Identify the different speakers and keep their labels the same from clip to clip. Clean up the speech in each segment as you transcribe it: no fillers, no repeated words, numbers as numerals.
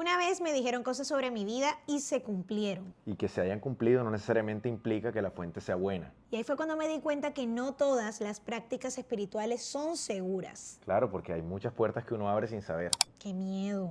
Speaker 1: Una vez me dijeron cosas sobre mi vida y se cumplieron.
Speaker 2: Y que se hayan cumplido no necesariamente implica que la fuente sea buena.
Speaker 1: Y ahí fue cuando me di cuenta que no todas las prácticas espirituales son seguras.
Speaker 2: Claro, porque hay muchas puertas que uno abre sin saber.
Speaker 1: ¡Qué miedo!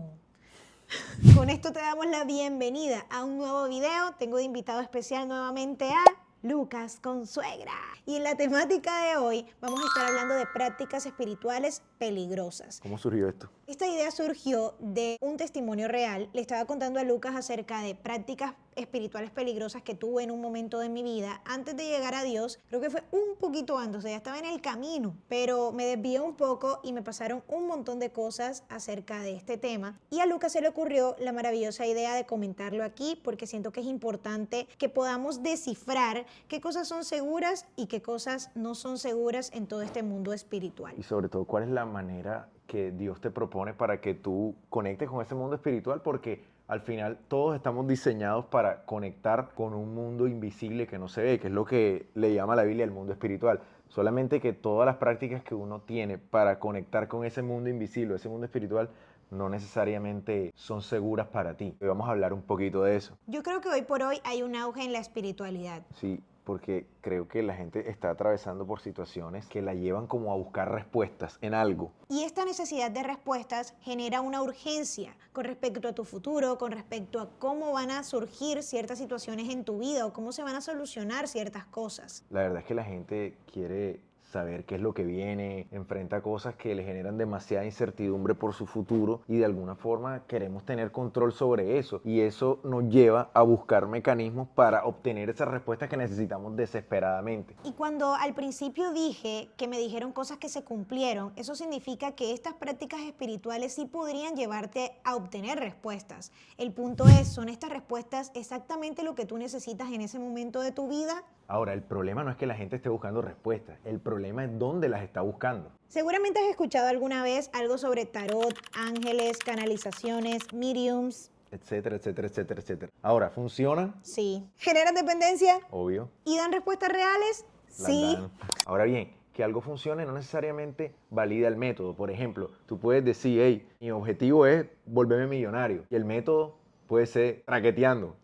Speaker 1: Con esto te damos la bienvenida a un nuevo video. Tengo de invitado especial nuevamente a Lucas Consuegra. Y en la temática de hoy vamos a estar hablando de prácticas espirituales peligrosas.
Speaker 2: ¿Cómo surgió esto?
Speaker 1: Esta idea surgió de un testimonio real. Le estaba contando a Lucas acerca de prácticas espirituales peligrosas que tuve en un momento de mi vida antes de llegar a Dios. Creo que fue un poquito antes, o sea, ya estaba en el camino, pero me desvié un poco y me pasaron un montón de cosas acerca de este tema. Y a Lucas se le ocurrió la maravillosa idea de comentarlo aquí porque siento que es importante que podamos descifrar qué cosas son seguras y qué cosas no son seguras en todo este mundo espiritual.
Speaker 2: Y sobre todo, ¿cuál es la manera que Dios te propone para que tú conectes con ese mundo espiritual? Porque al final todos estamos diseñados para conectar con un mundo invisible que no se ve, que es lo que le llama la Biblia el mundo espiritual. Solamente que todas las prácticas que uno tiene para conectar con ese mundo invisible, ese mundo espiritual, no necesariamente son seguras para ti. Hoy vamos a hablar un poquito de eso.
Speaker 1: Yo creo que hoy por hoy hay un auge en la espiritualidad.
Speaker 2: Sí, porque creo que la gente está atravesando por situaciones que la llevan como a buscar respuestas en algo.
Speaker 1: Y esta necesidad de respuestas genera una urgencia con respecto a tu futuro, con respecto a cómo van a surgir ciertas situaciones en tu vida o cómo se van a solucionar ciertas cosas.
Speaker 2: La verdad es que la gente quiere saber qué es lo que viene, enfrenta cosas que le generan demasiada incertidumbre por su futuro y de alguna forma queremos tener control sobre eso y eso nos lleva a buscar mecanismos para obtener esas respuestas que necesitamos desesperadamente.
Speaker 1: Y cuando al principio dije que me dijeron cosas que se cumplieron, eso significa que estas prácticas espirituales sí podrían llevarte a obtener respuestas. El punto es, ¿son estas respuestas exactamente lo que tú necesitas en ese momento de tu vida?
Speaker 2: Ahora, el problema no es que la gente esté buscando respuestas, el problema es dónde las está buscando.
Speaker 1: Seguramente has escuchado alguna vez algo sobre tarot, ángeles, canalizaciones, mediums.
Speaker 2: Etcétera, etcétera, etcétera, etcétera. Ahora, ¿funcionan?
Speaker 1: Sí. ¿Generan dependencia?
Speaker 2: Obvio.
Speaker 1: ¿Y dan respuestas reales?
Speaker 2: Las
Speaker 1: Sí.
Speaker 2: dan. Ahora bien, que algo funcione no necesariamente valida el método. Por ejemplo, tú puedes decir, hey, mi objetivo es volverme millonario. Y el método puede ser traqueteando.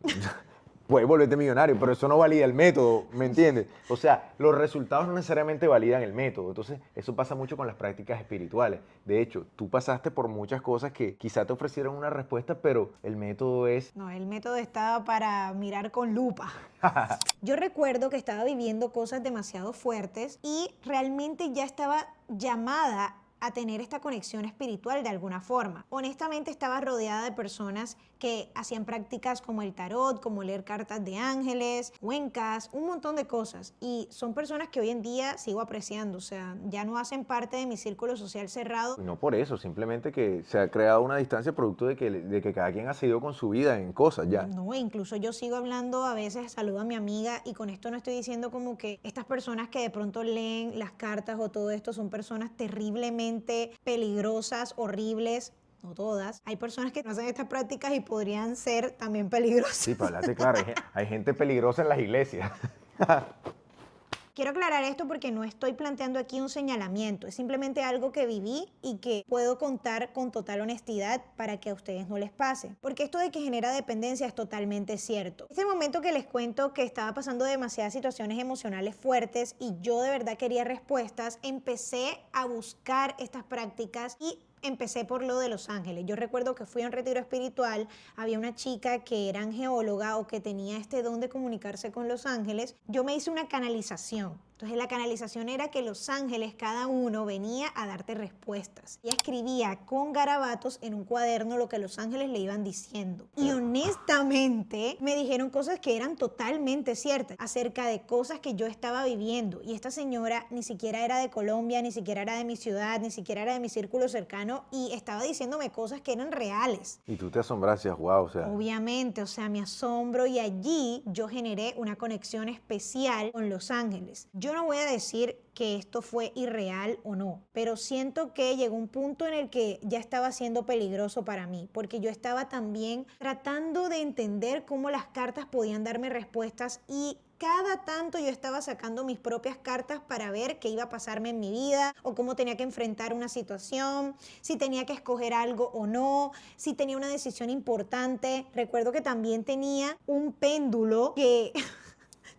Speaker 2: Puedes volverte millonario, pero eso no valida el método, ¿me entiendes? O sea, los resultados no necesariamente validan el método. Entonces, eso pasa mucho con las prácticas espirituales. De hecho, tú pasaste por muchas cosas que quizá te ofrecieron una respuesta, pero el método es...
Speaker 1: No, el método estaba para mirar con lupa. Yo recuerdo que estaba viviendo cosas demasiado fuertes y realmente ya estaba llamada a tener esta conexión espiritual de alguna forma. Honestamente estaba rodeada de personas que hacían prácticas como el tarot, como leer cartas de ángeles, cuencas, un montón de cosas. Y son personas que hoy en día sigo apreciando, o sea, ya no hacen parte de mi círculo social cerrado.
Speaker 2: Y no por eso, simplemente que se ha creado una distancia producto de que cada quien ha seguido con su vida en cosas ya.
Speaker 1: No, incluso yo sigo hablando, a veces saludo a mi amiga y con esto no estoy diciendo como que estas personas que de pronto leen las cartas o todo esto son personas terriblemente peligrosas, horribles. No todas. Hay personas que no hacen estas prácticas y podrían ser también peligrosas.
Speaker 2: Sí, para hablarte claro, hay gente peligrosa en las iglesias.
Speaker 1: Quiero aclarar esto porque no estoy planteando aquí un señalamiento, es simplemente algo que viví y que puedo contar con total honestidad para que a ustedes no les pase. Porque esto de que genera dependencia es totalmente cierto. Este momento que les cuento que estaba pasando demasiadas situaciones emocionales fuertes y yo de verdad quería respuestas, empecé a buscar estas prácticas y empecé por lo de Los Ángeles. Yo recuerdo que fui a un retiro espiritual, había una chica que era angeóloga o que tenía este don de comunicarse con los ángeles. Yo me hice una canalización. Entonces la canalización era que los ángeles, cada uno venía a darte respuestas. Ella escribía con garabatos en un cuaderno lo que los ángeles le iban diciendo. Y honestamente me dijeron cosas que eran totalmente ciertas acerca de cosas que yo estaba viviendo. Y esta señora ni siquiera era de Colombia, ni siquiera era de mi ciudad, ni siquiera era de mi círculo cercano y estaba diciéndome cosas que eran reales.
Speaker 2: Y tú te asombras, wow, o sea...
Speaker 1: Obviamente, o sea, me asombro y allí yo generé una conexión especial con los ángeles. Yo Yo no voy a decir que esto fue irreal o no, pero siento que llegó un punto en el que ya estaba siendo peligroso para mí, porque yo estaba también tratando de entender cómo las cartas podían darme respuestas y cada tanto yo estaba sacando mis propias cartas para ver qué iba a pasarme en mi vida o cómo tenía que enfrentar una situación, si tenía que escoger algo o no, si tenía una decisión importante. Recuerdo que también tenía un péndulo que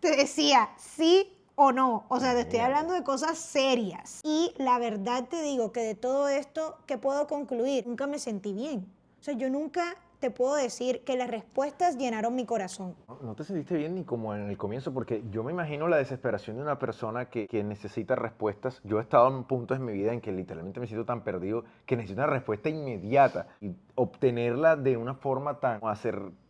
Speaker 1: te decía sí o no. O sea, te estoy hablando de cosas serias. Y la verdad te digo que de todo esto, ¿qué puedo concluir? Nunca me sentí bien. O sea, yo nunca te puedo decir que las respuestas llenaron mi corazón.
Speaker 2: No te sentiste bien ni como en el comienzo, porque yo me imagino la desesperación de una persona que necesita respuestas. Yo he estado en puntos en mi vida en que literalmente me siento tan perdido que necesito una respuesta inmediata y obtenerla de una forma tan acertada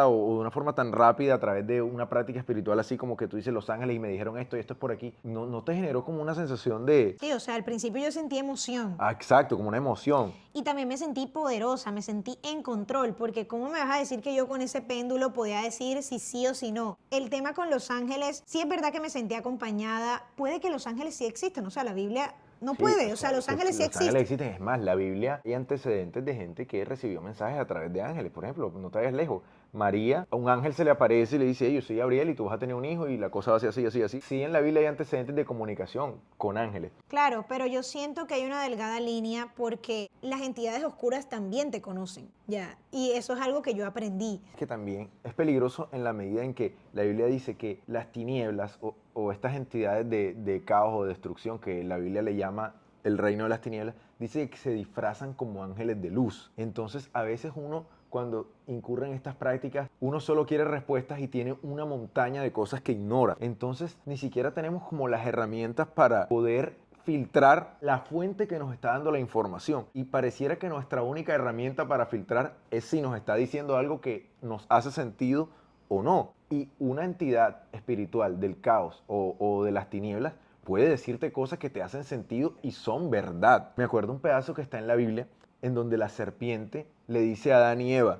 Speaker 2: o de una forma tan rápida a través de una práctica espiritual así como que tú dices Los Ángeles y me dijeron esto y esto es por aquí. ¿No te generó como una sensación de...
Speaker 1: Sí, o sea, al principio yo sentí emoción.
Speaker 2: Ah, exacto, como una emoción?
Speaker 1: Y también me sentí poderosa, me sentí en control, porque ¿cómo me vas a decir que yo con ese péndulo podía decir si sí o si no? El tema con los ángeles, sí es verdad que me sentí acompañada, puede que los ángeles sí existan, o sea, la Biblia no
Speaker 2: Sí,
Speaker 1: puede, o sea, los ángeles sí
Speaker 2: Los ángeles
Speaker 1: existen.
Speaker 2: existen. Es más, la Biblia hay antecedentes de gente que recibió mensajes a través de ángeles. Por ejemplo, no te vayas lejos. María, a un ángel se le aparece y le dice, hey, yo soy Gabriel y tú vas a tener un hijo y la cosa va a ser así, así, así. Sí, en la Biblia hay antecedentes de comunicación con ángeles.
Speaker 1: Claro, pero yo siento que hay una delgada línea porque las entidades oscuras también te conocen, ya, y eso es algo que yo aprendí.
Speaker 2: Que también es peligroso en la medida en que la Biblia dice que las tinieblas o estas entidades de caos o destrucción que la Biblia le llama el reino de las tinieblas, dice que se disfrazan como ángeles de luz. Entonces, a veces uno, cuando incurre en estas prácticas, uno solo quiere respuestas y tiene una montaña de cosas que ignora. Entonces, ni siquiera tenemos como las herramientas para poder filtrar la fuente que nos está dando la información. Y pareciera que nuestra única herramienta para filtrar es si nos está diciendo algo que nos hace sentido o no. Y una entidad espiritual del caos o de las tinieblas puede decirte cosas que te hacen sentido y son verdad. Me acuerdo un pedazo que está en la Biblia en donde la serpiente le dice a Adán y Eva,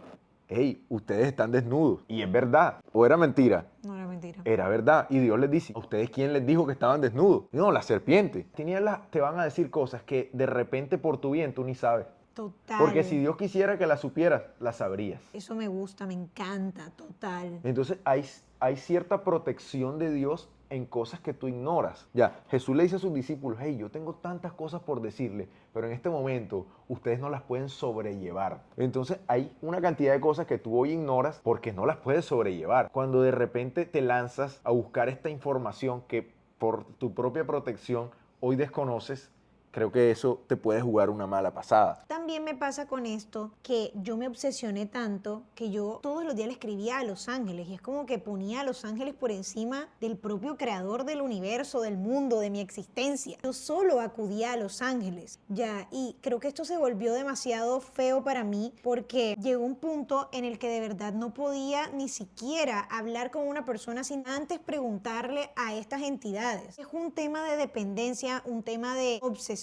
Speaker 2: hey, ustedes están desnudos. Y es verdad. ¿O era mentira?
Speaker 1: No era mentira.
Speaker 2: Era verdad. Y Dios les dice, ¿a ustedes quién les dijo que estaban desnudos? No, la serpiente. Tinieblas te van a decir cosas que de repente por tu bien tú ni sabes.
Speaker 1: Total.
Speaker 2: Porque si Dios quisiera que las supieras, las sabrías.
Speaker 1: Eso me gusta, me encanta, total.
Speaker 2: Entonces hay cierta protección de Dios en cosas que tú ignoras. Ya, Jesús le dice a sus discípulos, hey, yo tengo tantas cosas por decirles, pero en este momento ustedes no las pueden sobrellevar. Entonces hay una cantidad de cosas que tú hoy ignoras porque no las puedes sobrellevar. Cuando de repente te lanzas a buscar esta información que por tu propia protección hoy desconoces, creo que eso te puede jugar una mala pasada.
Speaker 1: También me pasa con esto que yo me obsesioné tanto que yo todos los días le escribía a los ángeles y es como que ponía a los ángeles por encima del propio creador del universo, del mundo, de mi existencia. Yo solo acudía a los ángeles, ya, y creo que esto se volvió demasiado feo para mí porque llegó un punto en el que de verdad no podía ni siquiera hablar con una persona sin antes preguntarle a estas entidades. Es un tema de dependencia, un tema de obsesión.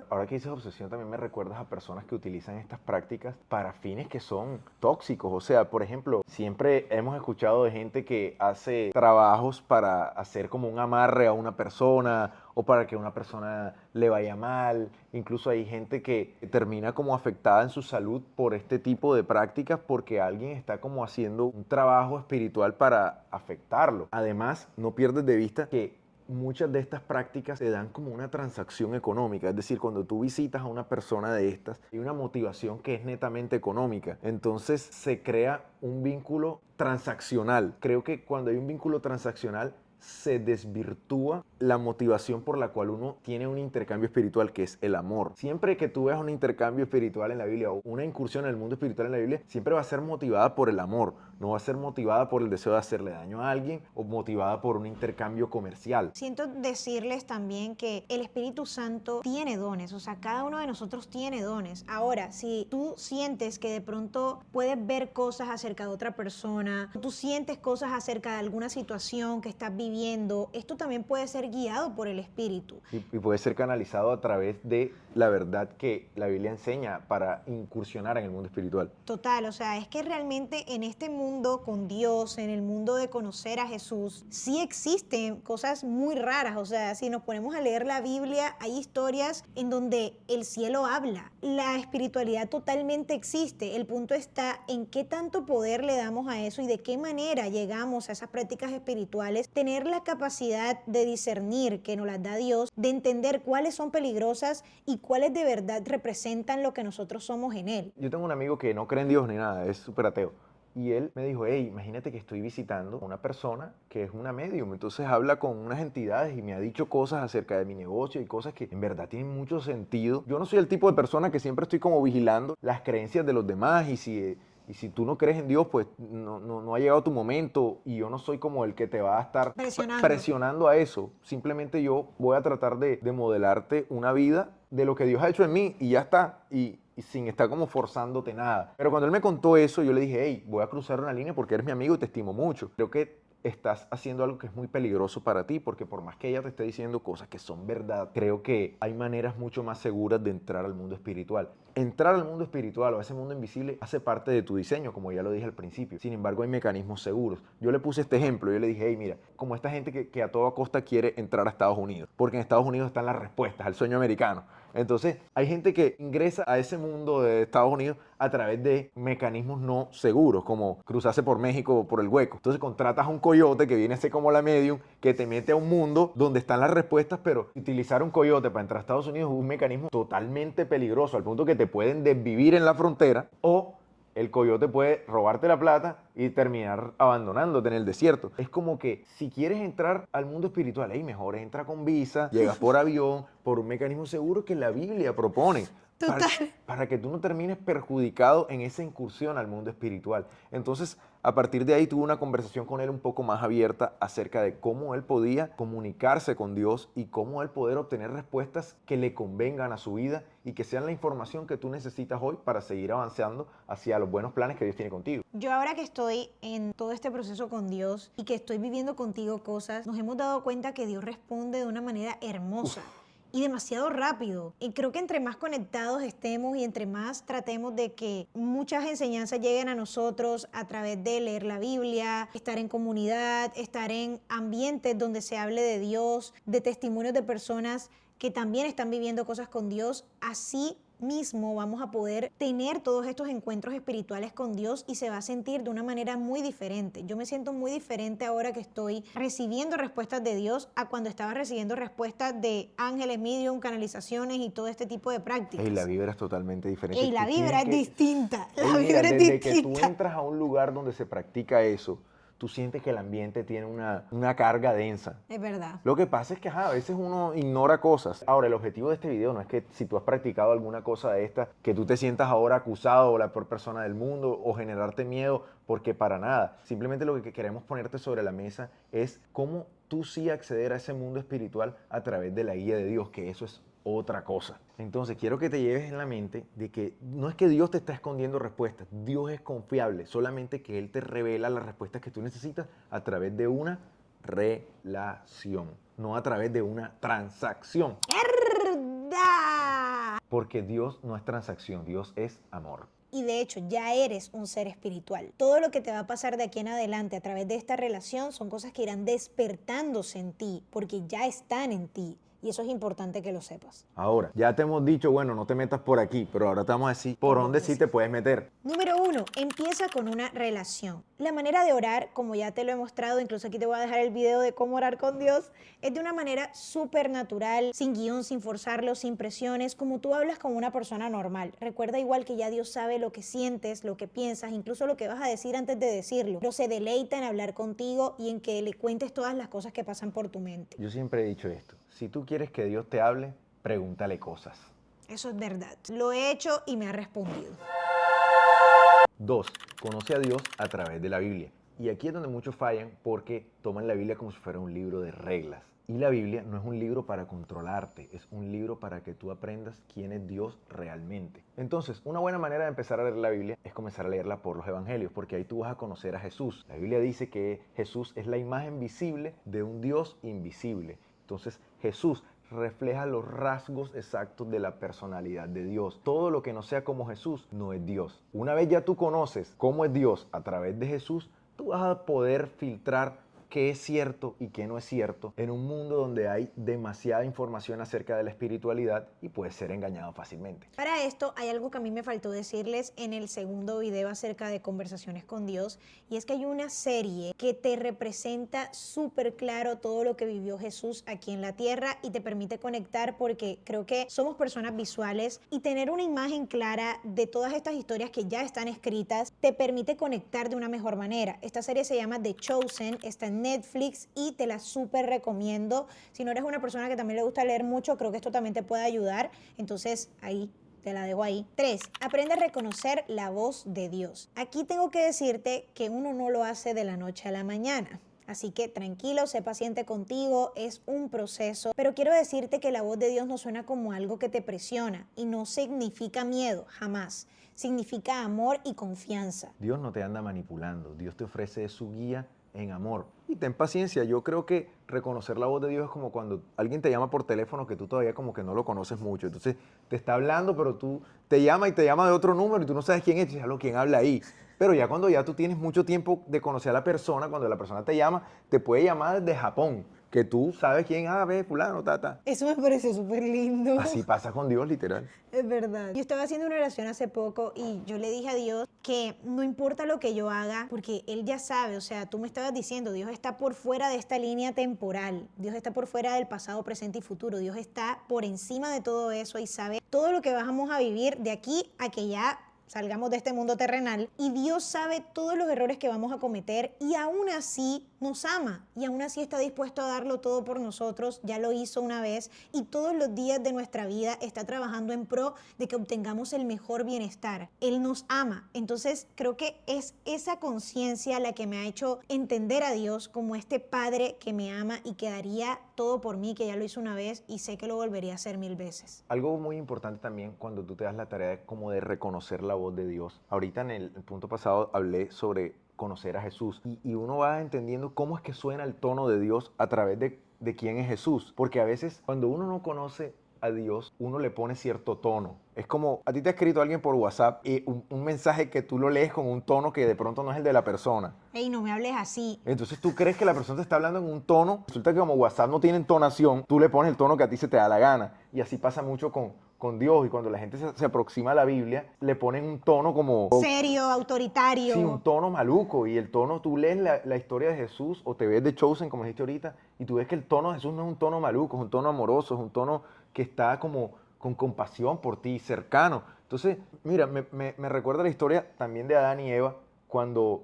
Speaker 2: Ahora que dices obsesión, también me recuerdas a personas que utilizan estas prácticas para fines que son tóxicos. O sea, por ejemplo, siempre hemos escuchado de gente que hace trabajos para hacer como un amarre a una persona o para que una persona le vaya mal. Incluso hay gente que termina como afectada en su salud por este tipo de prácticas porque alguien está como haciendo un trabajo espiritual para afectarlo. Además, no pierdes de vista que muchas de estas prácticas te dan como una transacción económica, es decir, cuando tú visitas a una persona de estas, hay una motivación que es netamente económica, entonces se crea un vínculo transaccional. Creo que cuando hay un vínculo transaccional se desvirtúa la motivación por la cual uno tiene un intercambio espiritual, que es el amor. Siempre que tú veas un intercambio espiritual en la Biblia o una incursión en el mundo espiritual en la Biblia, siempre va a ser motivada por el amor, no va a ser motivada por el deseo de hacerle daño a alguien o motivada por un intercambio comercial.
Speaker 1: Siento decirles también que el Espíritu Santo tiene dones, o sea, cada uno de nosotros tiene dones. Ahora, si tú sientes que de pronto puedes ver cosas acerca de otra persona, tú sientes cosas acerca de alguna situación que estás viviendo, viviendo, esto también puede ser guiado por el Espíritu.
Speaker 2: Y puede ser canalizado a través de la verdad que la Biblia enseña para incursionar en el mundo espiritual.
Speaker 1: Total, o sea, es que realmente en este mundo con Dios, en el mundo de conocer a Jesús, sí existen cosas muy raras. O sea, si nos ponemos a leer la Biblia, hay historias en donde el cielo habla. La espiritualidad totalmente existe. El punto está en qué tanto poder le damos a eso y de qué manera llegamos a esas prácticas espirituales. Tener la capacidad de discernir que nos las da Dios, de entender cuáles son peligrosas y cuáles de verdad representan lo que nosotros somos en Él.
Speaker 2: Yo tengo un amigo que no cree en Dios ni nada, es súper ateo. Y él me dijo, hey, imagínate que estoy visitando a una persona que es una medium, entonces habla con unas entidades y me ha dicho cosas acerca de mi negocio y cosas que en verdad tienen mucho sentido. Yo no soy el tipo de persona que siempre estoy como vigilando las creencias de los demás y si tú no crees en Dios, pues no ha llegado tu momento y yo no soy como el que te va a estar presionando a eso. Simplemente yo voy a tratar de modelarte una vida de lo que Dios ha hecho en mí y ya está. Y sin estar como forzándote nada. Pero cuando él me contó eso, yo le dije, hey, voy a cruzar una línea porque eres mi amigo y te estimo mucho. Creo que estás haciendo algo que es muy peligroso para ti, porque por más que ella te esté diciendo cosas que son verdad, creo que hay maneras mucho más seguras de entrar al mundo espiritual. Entrar al mundo espiritual o a ese mundo invisible hace parte de tu diseño, como ya lo dije al principio. Sin embargo, hay mecanismos seguros. Yo le puse este ejemplo, yo le dije, hey, mira, como esta gente que a toda costa quiere entrar a Estados Unidos, porque en Estados Unidos están las respuestas al sueño americano. Entonces, hay gente que ingresa a ese mundo de Estados Unidos a través de mecanismos no seguros, como cruzarse por México o por el hueco. Entonces, contratas a un coyote que viene a ser como la medium, que te mete a un mundo donde están las respuestas, pero utilizar un coyote para entrar a Estados Unidos es un mecanismo totalmente peligroso, al punto que te pueden desvivir en la frontera o el coyote puede robarte la plata y terminar abandonándote en el desierto. Es como que si quieres entrar al mundo espiritual, mejor entra con visa, llegas por avión, por un mecanismo seguro que la Biblia propone.
Speaker 1: Total.
Speaker 2: Para que tú no termines perjudicado en esa incursión al mundo espiritual. Entonces, a partir de ahí tuve una conversación con él un poco más abierta acerca de cómo él podía comunicarse con Dios y cómo él poder obtener respuestas que le convengan a su vida y que sean la información que tú necesitas hoy para seguir avanzando hacia los buenos planes que Dios tiene contigo.
Speaker 1: Yo ahora que estoy en todo este proceso con Dios y que estoy viviendo contigo cosas, nos hemos dado cuenta que Dios responde de una manera hermosa. Y demasiado rápido. Y creo que entre más conectados estemos y entre más tratemos de que muchas enseñanzas lleguen a nosotros a través de leer la Biblia, estar en comunidad, estar en ambientes donde se hable de Dios, de testimonios de personas que también están viviendo cosas con Dios, así mismo vamos a poder tener todos estos encuentros espirituales con Dios y se va a sentir de una manera muy diferente. Yo me siento muy diferente ahora que estoy recibiendo respuestas de Dios a cuando estaba recibiendo respuestas de ángeles, medium, canalizaciones y todo este tipo de prácticas.
Speaker 2: Y la vibra es totalmente diferente.
Speaker 1: Y la vibra es distinta. La
Speaker 2: vibra
Speaker 1: es
Speaker 2: distinta. Desde que tú entras a un lugar donde se practica eso, tú sientes que el ambiente tiene una carga densa.
Speaker 1: Es verdad.
Speaker 2: Lo que pasa es que a veces uno ignora cosas. Ahora, el objetivo de este video no es que si tú has practicado alguna cosa de esta, que tú te sientas ahora acusado o la peor persona del mundo o generarte miedo, porque para nada. Simplemente lo que queremos ponerte sobre la mesa es cómo tú sí acceder a ese mundo espiritual a través de la guía de Dios, que eso es otra cosa. Entonces quiero que te lleves en la mente de que no es que Dios te está escondiendo respuestas, Dios es confiable, solamente que Él te revela las respuestas que tú necesitas a través de una relación, no a través de una transacción.
Speaker 1: ¡Verdad!
Speaker 2: Porque Dios no es transacción, Dios es amor.
Speaker 1: Y de hecho, ya eres un ser espiritual. Todo lo que te va a pasar de aquí en adelante a través de esta relación son cosas que irán despertándose en ti, porque ya están en ti. Y eso es importante que lo sepas.
Speaker 2: Ahora, ya te hemos dicho, bueno, no te metas por aquí, pero ahora te vamos a decir por dónde sí te puedes meter.
Speaker 1: Número 1, empieza con una relación. La manera de orar, como ya te lo he mostrado, incluso aquí te voy a dejar el video de cómo orar con Dios, es de una manera súper natural, sin guión, sin forzarlo, sin presiones, como tú hablas con una persona normal. Recuerda igual que ya Dios sabe lo que sientes, lo que piensas, incluso lo que vas a decir antes de decirlo, pero se deleita en hablar contigo y en que le cuentes todas las cosas que pasan por tu mente.
Speaker 2: Yo siempre he dicho esto, si tú quieres que Dios te hable, pregúntale cosas.
Speaker 1: Eso es verdad. Lo he hecho y me ha respondido.
Speaker 2: 2. Conoce a Dios a través de la Biblia. Y aquí es donde muchos fallan porque toman la Biblia como si fuera un libro de reglas. Y la Biblia no es un libro para controlarte, es un libro para que tú aprendas quién es Dios realmente. Entonces, una buena manera de empezar a leer la Biblia es comenzar a leerla por los evangelios, porque ahí tú vas a conocer a Jesús. La Biblia dice que Jesús es la imagen visible de un Dios invisible. Entonces, Jesús refleja los rasgos exactos de la personalidad de Dios. Todo lo que no sea como Jesús no es Dios. Una vez ya tú conoces cómo es Dios a través de Jesús, tú vas a poder filtrar qué es cierto y qué no es cierto en un mundo donde hay demasiada información acerca de la espiritualidad y puedes ser engañado fácilmente.
Speaker 1: Para esto hay algo que a mí me faltó decirles en el segundo video acerca de conversaciones con Dios, y es que hay una serie que te representa súper claro todo lo que vivió Jesús aquí en la tierra y te permite conectar, porque creo que somos personas visuales y tener una imagen clara de todas estas historias que ya están escritas te permite conectar de una mejor manera. Esta serie se llama The Chosen, está en Netflix y te la súper recomiendo. Si no eres una persona que también le gusta leer mucho, creo que esto también te puede ayudar. Entonces, ahí te la dejo ahí. 3. Aprende a reconocer la voz de Dios. Aquí tengo que decirte que uno no lo hace de la noche a la mañana. Así que tranquilo, sé paciente contigo, es un proceso, pero quiero decirte que la voz de Dios no suena como algo que te presiona y no significa miedo, jamás. Significa amor y confianza.
Speaker 2: Dios no te anda manipulando, Dios te ofrece su guía en amor. Y ten paciencia, yo creo que reconocer la voz de Dios es como cuando alguien te llama por teléfono que tú todavía como que no lo conoces mucho. Entonces te está hablando, pero tú te llama y te llama de otro número y tú no sabes quién es, ya lo quién habla ahí. Pero ya cuando ya tú tienes mucho tiempo de conocer a la persona, cuando la persona te llama, te puede llamar desde Japón, que tú sabes quién, ve, fulano, ta.
Speaker 1: Eso me pareció súper lindo.
Speaker 2: Así pasa con Dios, literal.
Speaker 1: Es verdad. Yo estaba haciendo una oración hace poco y yo le dije a Dios que no importa lo que yo haga, porque Él ya sabe, o sea, tú me estabas diciendo, Dios está por fuera de esta línea temporal, Dios está por fuera del pasado, presente y futuro, Dios está por encima de todo eso y sabe todo lo que vamos a vivir de aquí a que ya salgamos de este mundo terrenal, y Dios sabe todos los errores que vamos a cometer y aún así nos ama y aún así está dispuesto a darlo todo por nosotros. Ya lo hizo una vez y todos los días de nuestra vida está trabajando en pro de que obtengamos el mejor bienestar. Él nos ama. Entonces creo que es esa conciencia la que me ha hecho entender a Dios como este Padre que me ama y que daría todo por mí, que ya lo hizo una vez y sé que lo volvería a hacer 1000 veces.
Speaker 2: Algo muy importante también cuando tú te das la tarea como de reconocer la voz de Dios. Ahorita en el punto pasado hablé sobre conocer a Jesús y uno va entendiendo cómo es que suena el tono de Dios a través de quién es Jesús. Porque a veces cuando uno no conoce a Dios, uno le pone cierto tono. Es como, a ti te ha escrito alguien por WhatsApp y un mensaje que tú lo lees con un tono que de pronto no es el de la persona.
Speaker 1: Ey, no me hables así.
Speaker 2: Entonces tú crees que la persona te está hablando en un tono, resulta que como WhatsApp no tiene entonación, tú le pones el tono que a ti se te da la gana. Y así pasa mucho con Dios. Y cuando la gente se aproxima a la Biblia, le ponen un tono como...
Speaker 1: Serio, autoritario.
Speaker 2: Sí, un tono maluco. Y el tono, tú lees la historia de Jesús o te ves de Chosen, como dijiste ahorita, y tú ves que el tono de Jesús no es un tono maluco, es un tono amoroso, es un tono que está como con compasión por ti, cercano. Entonces, mira, me recuerda la historia también de Adán y Eva cuando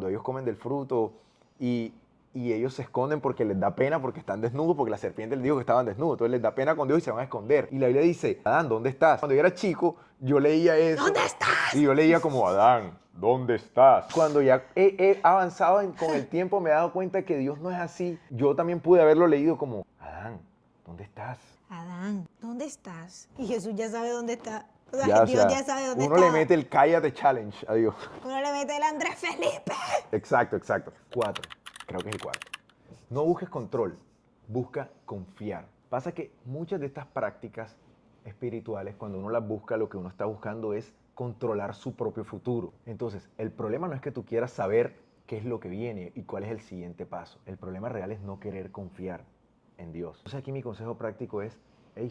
Speaker 2: ellos comen del fruto y ellos se esconden porque les da pena, porque están desnudos, porque la serpiente les dijo que estaban desnudos. Entonces les da pena con Dios y se van a esconder. Y la Biblia dice, Adán, ¿dónde estás? Cuando yo era chico, yo leía eso.
Speaker 1: ¿Dónde estás?
Speaker 2: Y yo leía como, Adán, ¿dónde estás? Cuando ya he avanzado con el tiempo, me he dado cuenta que Dios no es así. Yo también pude haberlo leído como, Adán, ¿dónde estás?
Speaker 1: Adán, ¿dónde estás? Y Jesús ya sabe dónde está. O sea,
Speaker 2: Ya,
Speaker 1: Dios ya sabe dónde
Speaker 2: uno
Speaker 1: está.
Speaker 2: le mete el cállate challenge a Dios.
Speaker 1: Uno le mete el Andrés Felipe.
Speaker 2: Exacto. 4. Creo que es el 4. No busques control, busca confiar. Pasa que muchas de estas prácticas espirituales, cuando uno las busca, lo que uno está buscando es controlar su propio futuro. Entonces, el problema no es que tú quieras saber qué es lo que viene y cuál es el siguiente paso. El problema real es no querer confiar en Dios. Entonces aquí mi consejo práctico es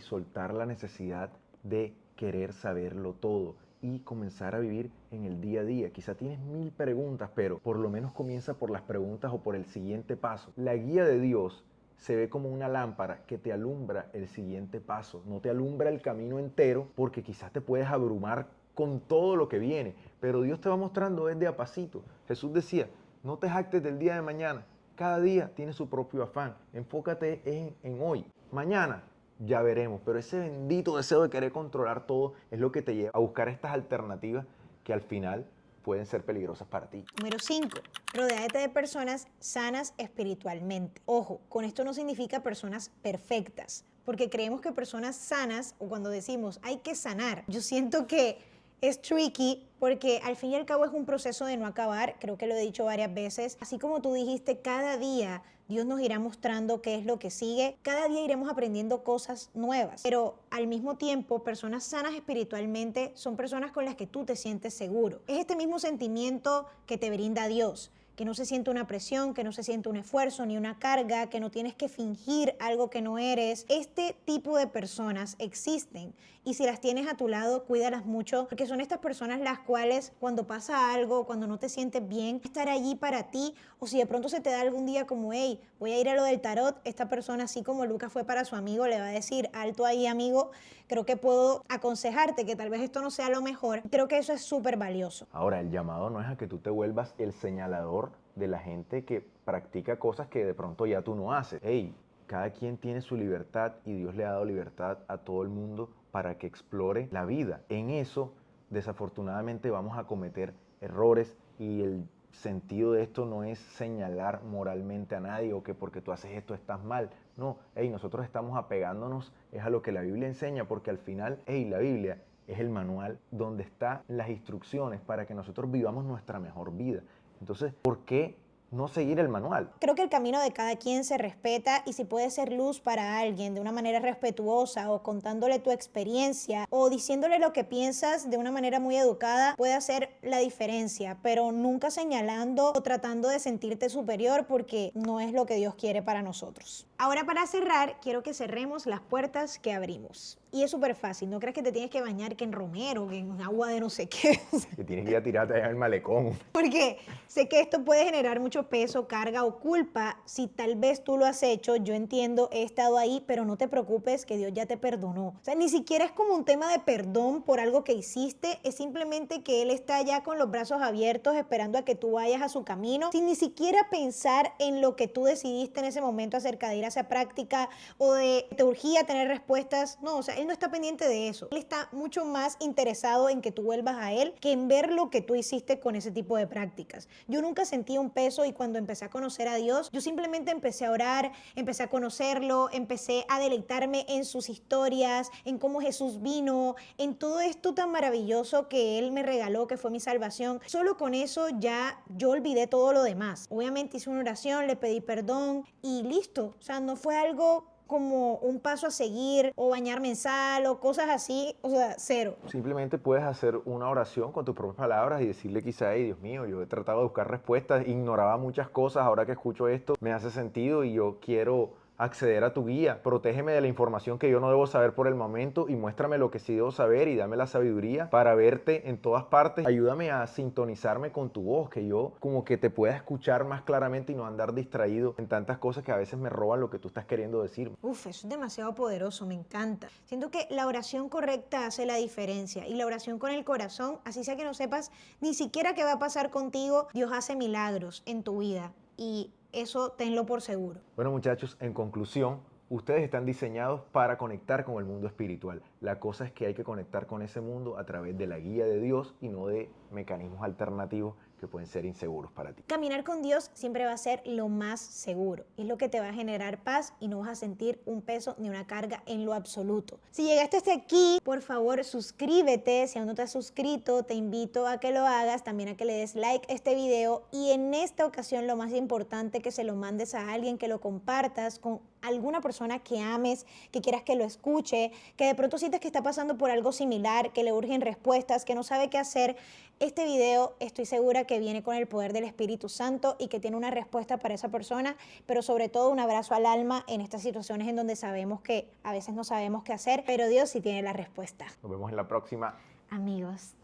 Speaker 2: soltar la necesidad de querer saberlo todo y comenzar a vivir en el día a día. Quizá tienes 1000 preguntas, pero por lo menos comienza por las preguntas o por el siguiente paso. La guía de Dios se ve como una lámpara que te alumbra el siguiente paso. No te alumbra el camino entero porque quizás te puedes abrumar con todo lo que viene, pero Dios te va mostrando desde a pasito. Jesús decía, no te jactes del día de mañana. Cada día tiene su propio afán. Enfócate en hoy. Mañana ya veremos. Pero ese bendito deseo de querer controlar todo es lo que te lleva a buscar estas alternativas que al final pueden ser peligrosas para ti.
Speaker 1: Número 5. Rodéate de personas sanas espiritualmente. Ojo, con esto no significa personas perfectas, porque creemos que personas sanas, o cuando decimos hay que sanar, yo siento que es tricky porque al fin y al cabo es un proceso de no acabar, creo que lo he dicho varias veces. Así como tú dijiste, cada día Dios nos irá mostrando qué es lo que sigue, cada día iremos aprendiendo cosas nuevas, pero al mismo tiempo, personas sanas espiritualmente son personas con las que tú te sientes seguro. Es este mismo sentimiento que te brinda Dios, que no se siente una presión, que no se siente un esfuerzo ni una carga, que no tienes que fingir algo que no eres. Este tipo de personas existen y si las tienes a tu lado, cuídalas mucho, porque son estas personas las cuales cuando pasa algo, cuando no te sientes bien, estar allí para ti, o si de pronto se te da algún día como, hey, voy a ir a lo del tarot, esta persona, así como Lucas fue para su amigo, le va a decir, alto ahí amigo, creo que puedo aconsejarte que tal vez esto no sea lo mejor. Creo que eso es súper valioso.
Speaker 2: Ahora, el llamado no es a que tú te vuelvas el señalador de la gente que practica cosas que de pronto ya tú no haces. Hey, cada quien tiene su libertad y Dios le ha dado libertad a todo el mundo para que explore la vida. En eso, desafortunadamente, vamos a cometer errores y el sentido de esto no es señalar moralmente a nadie o que porque tú haces esto estás mal. No, hey, nosotros estamos apegándonos es a lo que la Biblia enseña, porque al final, hey, la Biblia es el manual donde están las instrucciones para que nosotros vivamos nuestra mejor vida. Entonces, ¿por qué no seguir el manual?
Speaker 1: Creo que el camino de cada quien se respeta y si puedes ser luz para alguien de una manera respetuosa o contándole tu experiencia o diciéndole lo que piensas de una manera muy educada, puede hacer la diferencia, pero nunca señalando o tratando de sentirte superior porque no es lo que Dios quiere para nosotros. Ahora para cerrar, quiero que cerremos las puertas que abrimos. Y es súper fácil, no crees que te tienes que bañar que en romero, que en agua de no sé qué.
Speaker 2: Que tienes que ir a tirarte allá en el malecón.
Speaker 1: Porque sé que esto puede generar mucho peso, carga o culpa. Si tal vez tú lo has hecho, yo entiendo, he estado ahí, pero no te preocupes que Dios ya te perdonó. O sea, ni siquiera es como un tema de perdón por algo que hiciste, es simplemente que Él está allá con los brazos abiertos esperando a que tú vayas a su camino, sin ni siquiera pensar en lo que tú decidiste en ese momento acerca de ir a esa práctica o de te urgía tener respuestas. No, o sea, Él no está pendiente de eso. Él está mucho más interesado en que tú vuelvas a Él que en ver lo que tú hiciste con ese tipo de prácticas. Yo nunca sentí un peso y cuando empecé a conocer a Dios, yo simplemente empecé a orar, empecé a conocerlo, empecé a deleitarme en sus historias, en cómo Jesús vino, en todo esto tan maravilloso que Él me regaló, que fue mi salvación. Solo con eso ya yo olvidé todo lo demás. Obviamente hice una oración, le pedí perdón y listo. O sea, no fue algo como un paso a seguir o bañarme en sal o cosas así, o sea, cero.
Speaker 2: Simplemente puedes hacer una oración con tus propias palabras y decirle quizá, hey, Dios mío, yo he tratado de buscar respuestas, ignoraba muchas cosas, ahora que escucho esto me hace sentido y yo quiero acceder a tu guía. Protégeme de la información que yo no debo saber por el momento y muéstrame lo que sí debo saber y dame la sabiduría para verte en todas partes. Ayúdame a sintonizarme con tu voz, que yo como que te pueda escuchar más claramente y no andar distraído en tantas cosas que a veces me roban lo que tú estás queriendo decir.
Speaker 1: Uf, eso es demasiado poderoso, me encanta. Siento que la oración correcta hace la diferencia y la oración con el corazón, así sea que no sepas ni siquiera qué va a pasar contigo, Dios hace milagros en tu vida y eso tenlo por seguro.
Speaker 2: Bueno, muchachos, en conclusión, ustedes están diseñados para conectar con el mundo espiritual. La cosa es que hay que conectar con ese mundo a través de la guía de Dios y no de mecanismos alternativos que pueden ser inseguros para ti.
Speaker 1: Caminar con Dios siempre va a ser lo más seguro. Es lo que te va a generar paz y no vas a sentir un peso ni una carga en lo absoluto. Si llegaste hasta aquí, por favor suscríbete. Si aún no te has suscrito, te invito a que lo hagas, también a que le des like a este video y en esta ocasión lo más importante, que se lo mandes a alguien, que lo compartas con alguna persona que ames, que quieras que lo escuche, que de pronto sientes que está pasando por algo similar, que le urgen respuestas, que no sabe qué hacer. Este video estoy segura que viene con el poder del Espíritu Santo y que tiene una respuesta para esa persona, pero sobre todo un abrazo al alma en estas situaciones en donde sabemos que a veces no sabemos qué hacer, pero Dios sí tiene la respuesta.
Speaker 2: Nos vemos en la próxima.
Speaker 1: Amigos,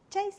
Speaker 1: chais.